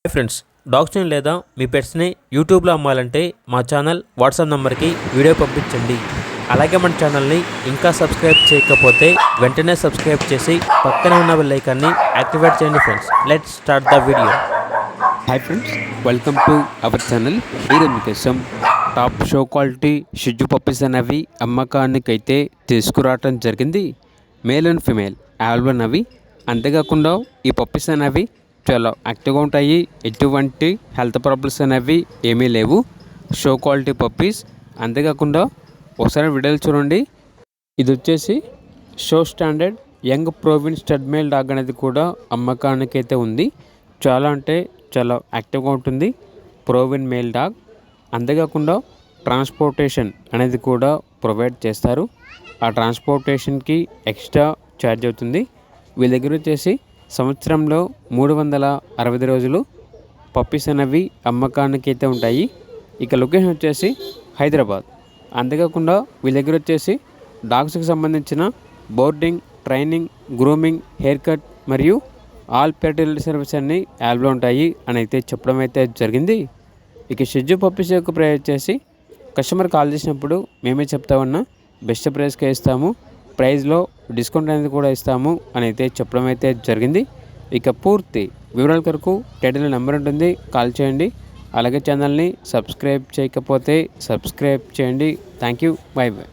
Hi friends, డాగ్స్ని లేదా మీ పెట్స్ని యూట్యూబ్లో అమ్మాలంటే మా ఛానల్ వాట్సాప్ నెంబర్కి వీడియో పంపించండి. అలాగే మన ఛానల్ని ఇంకా సబ్స్క్రైబ్ చేయకపోతే వెంటనే సబ్స్క్రైబ్ చేసి పక్కనే ఉన్న బెల్ ఐకాన్ని యాక్టివేట్ చేయండి. Friends, let's start the video. Hi friends, welcome to our channel. ఈరోజు మీకోసం టాప్ షో క్వాలిటీ షిజ్జు పప్పీస్ అనేవి అమ్మకానికైతే తీసుకురావటం జరిగింది. మేల్ అండ్ ఫిమేల్ అవైలబుల్ అవి. అంతేకాకుండా ఈ పప్పీస్ అనేవి చాలా యాక్టివ్గా ఉంటాయి. ఎటువంటి హెల్త్ ప్రాబ్లమ్స్ అనేవి ఏమీ లేవు. Show quality puppies. అంతేకాకుండా ఒకసారి వీడియోలు చూడండి. ఇది వచ్చేసి show standard young proven stud male dog అనేది కూడా అమ్మకానికైతే ఉంది. చాలా అంటే చాలా యాక్టివ్గా ఉంటుంది ప్రోవిన్ మేల్ డాగ్. అంతేకాకుండా ట్రాన్స్పోర్టేషన్ అనేది కూడా ప్రొవైడ్ చేస్తారు. ఆ ట్రాన్స్పోర్టేషన్కి ఎక్స్ట్రా ఛార్జ్ అవుతుంది. వీళ్ళ దగ్గర వచ్చేసి సంవత్సరంలో 365 రోజులు పప్పీస్ అనేవి అమ్మకానికి అయితే ఉంటాయి. ఇక లొకేషన్ వచ్చేసి హైదరాబాద్. అంతేకాకుండా వీళ్ళ దగ్గర వచ్చేసి డాగ్స్కి సంబంధించిన boarding, training, grooming, hair cut మరియు ఆల్ పెట్ సర్వీస్ అన్నీ యాప్లో ఉంటాయి అని అయితే చెప్పడం అయితే జరిగింది. ఇక షిజ్జు పప్పీస్ యొక్క ప్రైస్ వచ్చేసి కస్టమర్ కాల్ చేసినప్పుడు మేమే చెప్తా ఉన్నా బెస్ట్ ప్రైస్కే ఇస్తాము, ప్రైస్లో డిస్కౌంట్ అనేది కూడా ఇస్తాము అని అయితే చెప్పడం అయితే జరిగింది. ఇక పూర్తి వివరాల కొరకు టైటిల్ నెంబర్ ఉంటుంది, కాల్ చేయండి. అలాగే ఛానల్ని సబ్స్క్రైబ్ చేయకపోతే సబ్స్క్రైబ్ చేయండి. Thank you, by by.